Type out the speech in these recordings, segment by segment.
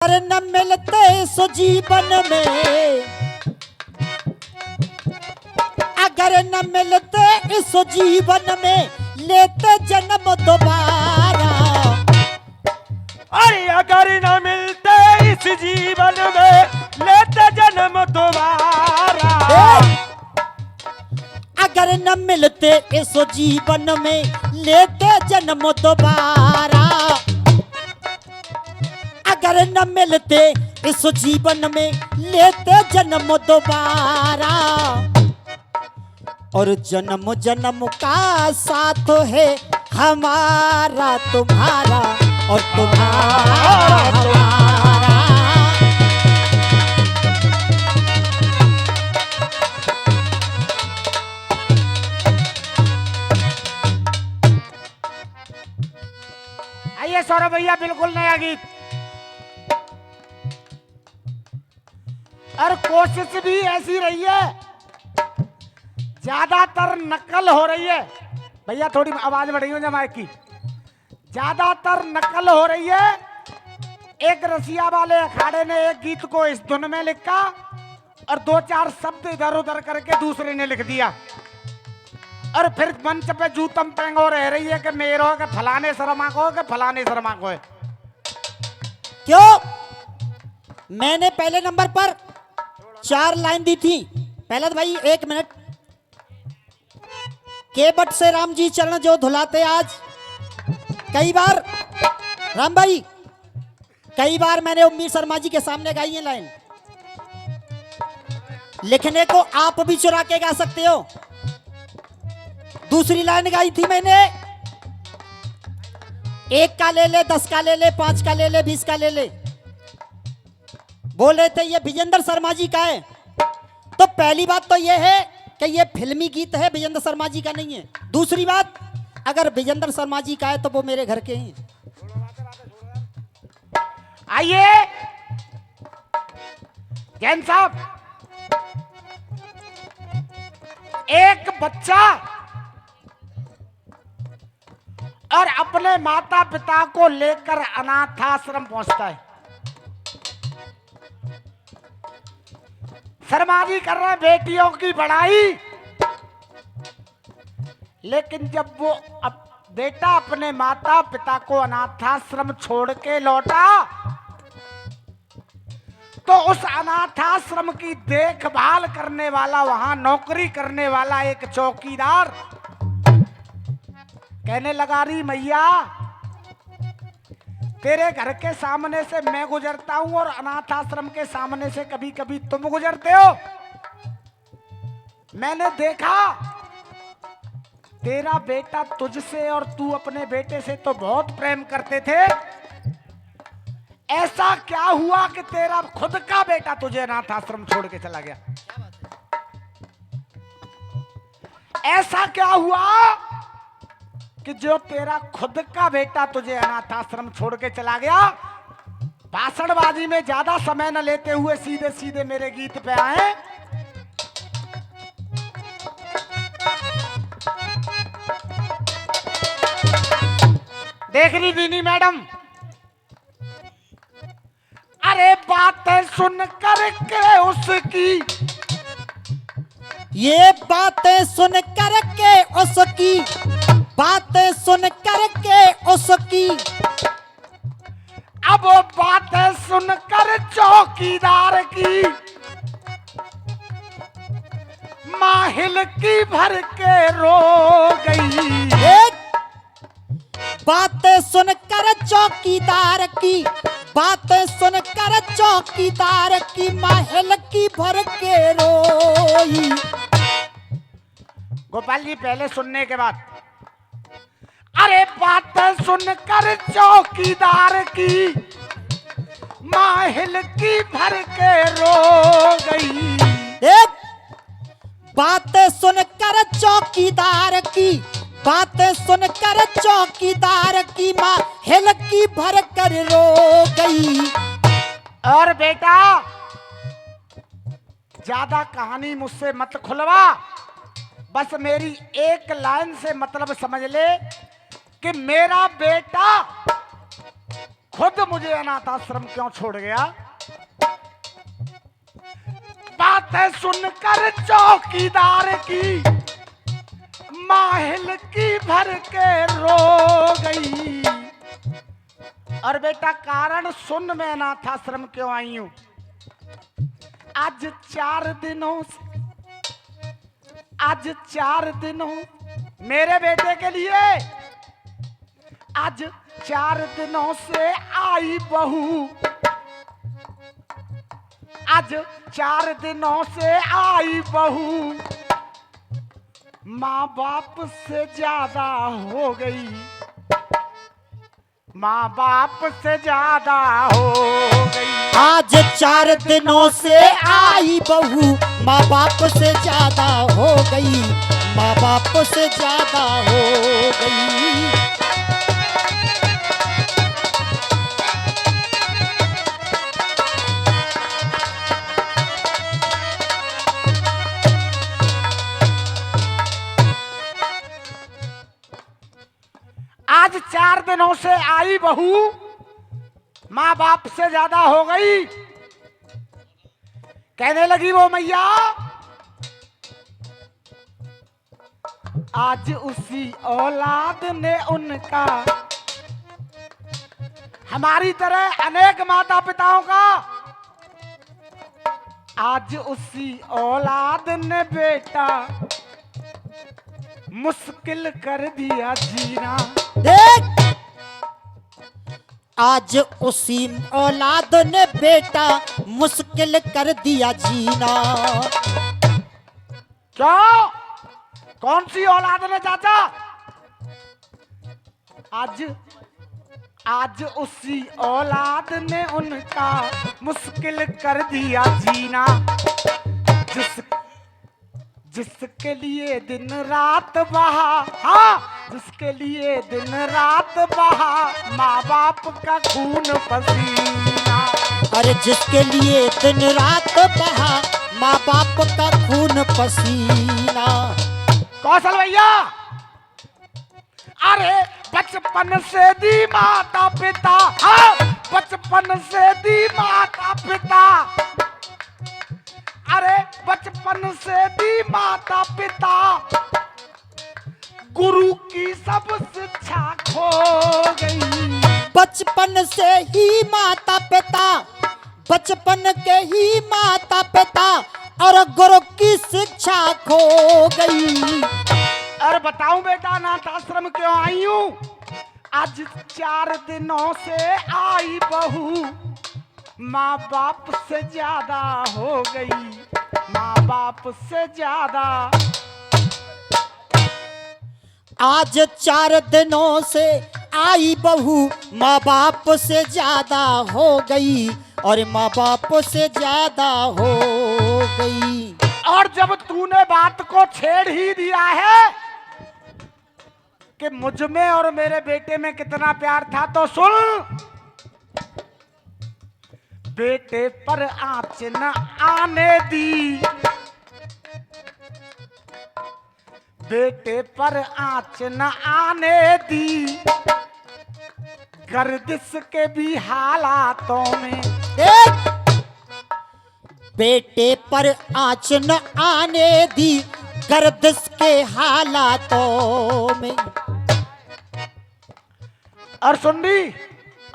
अगर न मिलते सो जीवन में, अगर न मिलते इस जीवन में लेते जन्म दोबारा। अरे अगर न मिलते इस जीवन में लेते जन्म दोबारा। अगर न मिलते इस जीवन में लेते जन्म दोबारा। अगर न मिलते इस जीवन में लेते जन्म दोबारा। और जन्म जन्म का साथ है हमारा तुम्हारा और तुम्हारा हमारा। आइए सौरभ भैया, बिल्कुल नया गीत। और कोशिश भी ऐसी रही है, ज्यादातर नकल हो रही है। भैया थोड़ी आवाज बढ़ी हो जमाए की। ज्यादातर नकल हो रही है। एक रसिया वाले अखाड़े ने एक गीत को इस धुन में लिखा और दो चार शब्द इधर उधर करके दूसरे ने लिख दिया। और फिर मंच पे जूतम पेंगो रह रही है कि मेरो के फलाने शर्मा को के फलाने शर्मा को है। क्यों? मैंने पहले नंबर पर 4 लाइन दी थी। पहले तो भाई 1 मिनट। केवट से राम जी चरण जो धुलाते आज। कई बार राम भाई, कई बार मैंने उम्मीद शर्मा जी के सामने गाई है लाइन। लिखने को आप भी चुरा के गा सकते हो। दूसरी लाइन गाई थी मैंने, 1 का ले ले, 10 का ले ले, 5 का ले ले, 20 का ले ले। बोल रहे थे ये विजेंद्र शर्मा जी का है। तो पहली बात तो ये है कि ये फिल्मी गीत है, विजेंद्र शर्मा जी का नहीं है। दूसरी बात, अगर विजेंद्र शर्मा जी का है तो वो मेरे घर के हैं। आइए जैन साहब, एक बच्चा और अपने माता पिता को लेकर अनाथाश्रम पहुंचता है। शर्मा जी कर रहे हैं बेटियों की बड़ाई, लेकिन जब वो बेटा अपने माता पिता को अनाथाश्रम छोड़ के लौटा तो उस अनाथाश्रम की देखभाल करने वाला, वहां नौकरी करने वाला एक चौकीदार कहने लगा, री मैया तेरे घर के सामने से मैं गुजरता हूं और अनाथ आश्रम के सामने से कभी कभी तुम गुजरते हो। मैंने देखा तेरा बेटा तुझसे और तू अपने बेटे से तो बहुत प्रेम करते थे। ऐसा क्या हुआ कि तेरा खुद का बेटा तुझे अनाथ आश्रम छोड़ के चला गया? ऐसा क्या हुआ कि जो तेरा खुद का बेटा तुझे अनाथ आश्रम छोड़ के चला गया? भाषणबाजी में ज्यादा समय न लेते हुए सीधे सीधे मेरे गीत पे आए। देख रही दीनी मैडम, अरे बातें सुन करके उसकी, ये बातें सुन करके उसकी, बातें सुन करके उसकी, अब वो बातें सुनकर चौकीदार की माहिल की भर के रो गई। बातें सुनकर चौकीदार की, बातें सुनकर चौकीदार की माहिल की भर के रोई। गोपाल जी पहले सुनने के बाद, अरे बातें सुनकर चौकीदार की माहिल की भर के रो गई। बातें सुनकर चौकीदार की, बातें सुनकर चौकीदार की माँ हिल की भर कर रो गई। और बेटा ज्यादा कहानी मुझसे मत खुलवा, बस मेरी एक लाइन से मतलब समझ ले कि मेरा बेटा खुद मुझे अनाथ आश्रम क्यों छोड़ गया? बातें सुनकर चौकीदार की माहिल की भर के रो गई। और बेटा कारण सुन, मैं अनाथ आश्रम क्यों आई हूं। आज 4 दिनों मेरे बेटे के लिए आज 4 दिनों से आई बहू, आज 4 दिनों से आई बहू माँ बाप से ज्यादा हो गई, माँ बाप से ज्यादा हो गई। आज 4 दिनों से आई बहू माँ बाप से ज्यादा हो गई, माँ बाप से ज्यादा हो गई। आज 4 दिनों से आई बहू माँ बाप से ज्यादा हो गई। कहने लगी वो मैया, आज उसी औलाद ने उनका, हमारी तरह अनेक माता पिताओं का, आज उसी औलाद ने बेटा मुश्किल कर दिया जीना। देख, आज उसी औलाद ने बेटा मुश्किल कर दिया जीना। क्यों? कौन सी औलाद ने चाचा? आज उसी औलाद ने उनका मुश्किल कर दिया जीना। जिसके लिए दिन रात बहा, हाँ, जिसके लिए दिन रात बहा माँ बाप का खून पसीना। अरे जिसके लिए दिन रात बहा माँ बाप का खून पसीना। कौशल भैया, अरे बचपन से दी माता पिता, हाँ, बचपन से दी माता पिता, अरे बचपन से दी माता पिता, गुरु की सब शिक्षा खो गई। बचपन से ही माता पिता, बचपन के ही माता पिता और गुरु की शिक्षा खो गई। अरे बताऊं बेटा अनाथ आश्रम क्यों आई हूं? आज 4 दिनों से आई बहू माँ बाप से ज्यादा हो गई, माँ बाप से ज्यादा। आज 4 दिनों से आई बहू माँ बाप से ज्यादा हो गई और माँ बाप से ज्यादा हो गई। और जब तूने बात को छेड़ ही दिया है कि मुझ में और मेरे बेटे में कितना प्यार था, तो सुन, बेटे पर आंच न आने दी, बेटे पर आंच न आने दी, गर्दिश के भी हालातों में। देख, बेटे पर आंच न आने दी गर्दिश के हालातों में। और सुन ली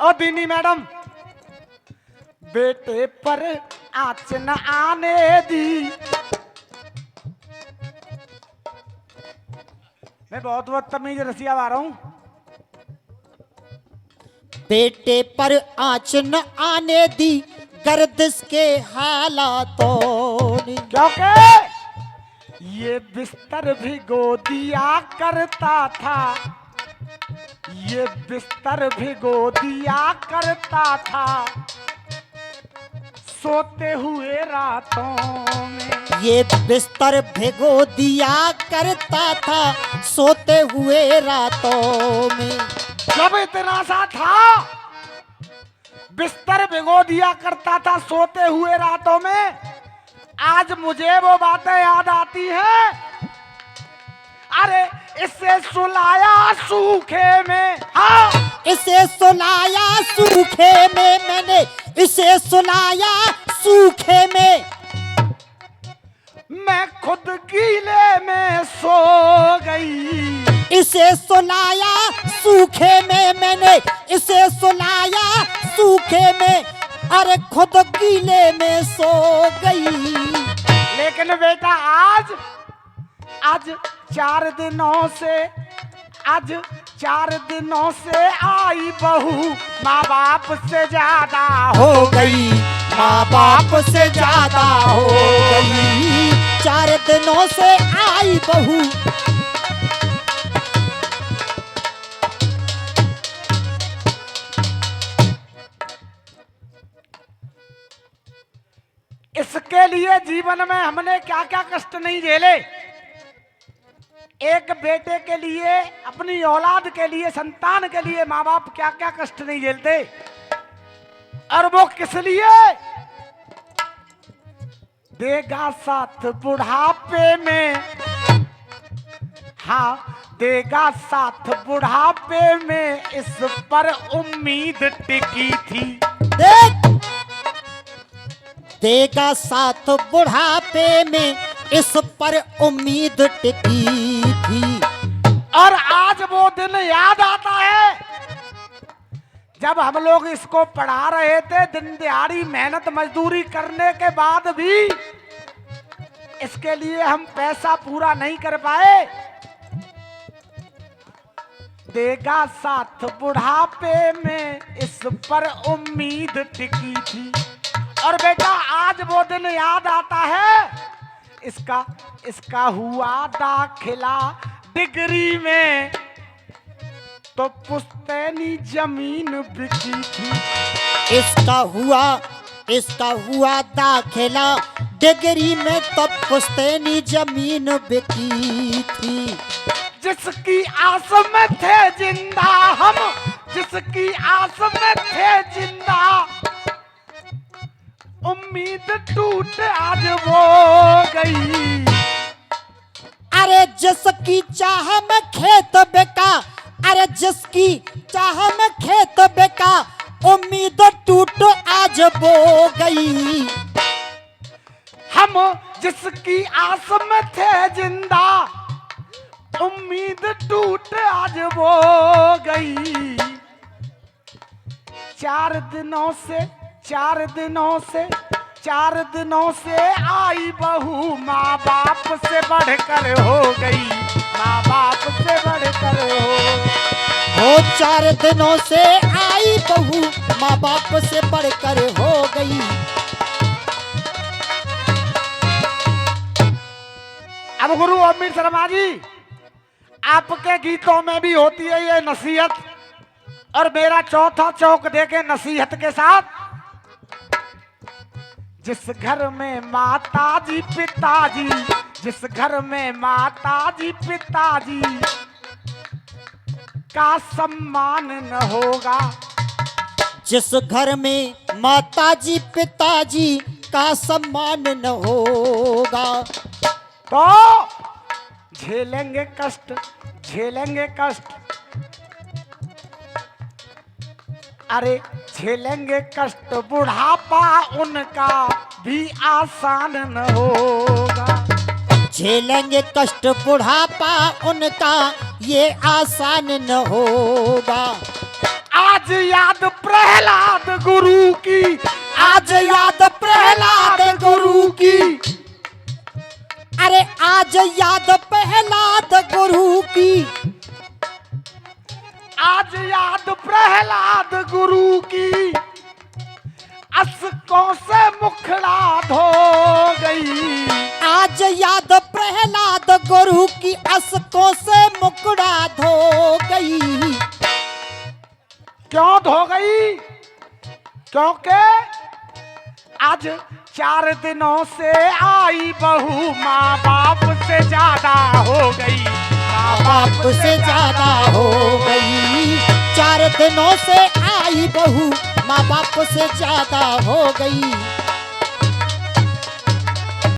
और दीनी मैडम, बेटे पर आंच न आने दी। मैं बहुत बदतमीज रसिया आ रहा हूं। बेटे पर आंच न आने दी गर्दिश के हालातों ने। क्योंकि ये बिस्तर भिगो दिया करता था, ये बिस्तर भिगो दिया करता था सोते हुए रातों में। ये बिस्तर भिगो दिया करता था सोते हुए रातों में। जब इतना सा था, बिस्तर भिगो दिया करता था सोते हुए रातों में। आज मुझे वो बातें याद आती हैं, अरे इसे सुलाया सूखे में, हाँ इसे सुलाया सूखे में, मैंने इसे सुलाया सूखे में, मैं खुद गीले में सो गई। इसे सुलाया सूखे में, मैंने इसे सुलाया सूखे में, अरे खुद गीले में सो गई। लेकिन बेटा आज 4 दिनों से, आज 4 दिनों से आई बहू माँ बाप से ज्यादा हो गई, माँ बाप से ज्यादा हो गई। 4 दिनों से आई बहू, इसके लिए जीवन में हमने क्या क्या कष्ट नहीं झेले। एक बेटे के लिए, अपनी औलाद के लिए, संतान के लिए माँ बाप क्या क्या कष्ट नहीं झेलते, और वो किस लिए? देगा साथ बुढ़ापे में, हाँ देगा साथ बुढ़ापे में, इस पर उम्मीद टिकी थी। देगा साथ बुढ़ापे में, इस पर उम्मीद टिकी थी। और आज वो दिन याद आता है जब हम लोग इसको पढ़ा रहे थे, दिन दिहाड़ी मेहनत मजदूरी करने के बाद भी इसके लिए हम पैसा पूरा नहीं कर पाए। देगा साथ बुढ़ापे में, इस पर उम्मीद टिकी थी। और बेटा आज वो दिन याद आता है, इसका हुआ दाखिला डिग्री में, तो पुश्तैनी जमीन बिकी थी। इसका हुआ दाखिला डिग्री में, तो पुश्तैनी जमीन बिकी थी। जिसकी आस में थे जिंदा हम, जिसकी आस में थे जिंदा, उम्मीद टूट आज वो गई। अरे जिसकी चाह में खेत बेका, अरे जिसकी चाह में खेत बेका, उम्मीद टूट आज वो गई। हम जिसकी आस में थे जिंदा, उम्मीद टूट आज वो गई। 4 दिनों से आई बहू माँ बाप से बढ़कर हो गई, माँ बाप से बढ़कर हो। 4 दिनों से आई बहू माँ बाप से बढ़कर हो गई। अब गुरु अमीर शर्मा जी, आपके गीतों में भी होती है ये नसीहत, और मेरा चौथा चौक देके नसीहत के साथ, जिस घर में माताजी पिताजी, जिस घर में माताजी पिताजी का सम्मान न होगा, जिस घर में माताजी पिताजी का सम्मान न होगा, तो झेलेंगे कष्ट, झेलेंगे कष्ट, अरे झेलेंगे कष्ट, बुढ़ापा उनका भी आसान न होगा। झेलेंगे कष्ट बुढ़ापा उनका ये आसान न होगा। आज याद प्रहलाद गुरु की, आज याद प्रहलाद गुरु की, अरे आज याद प्रहलाद गुरु की, आज याद प्रहलाद गुरु की, अस्कों से मुखड़ा धो गई। आज याद प्रहलाद गुरु की, अस्कों से मुखड़ा धो गई। क्यों धो गई? क्योंकि आज 4 दिनों से आई बहू माँ बाप से ज्यादा हो गई, माँ बाप से ज्यादा हो गई। 4 दिनों से आई बहू माँ बाप से ज्यादा हो गई।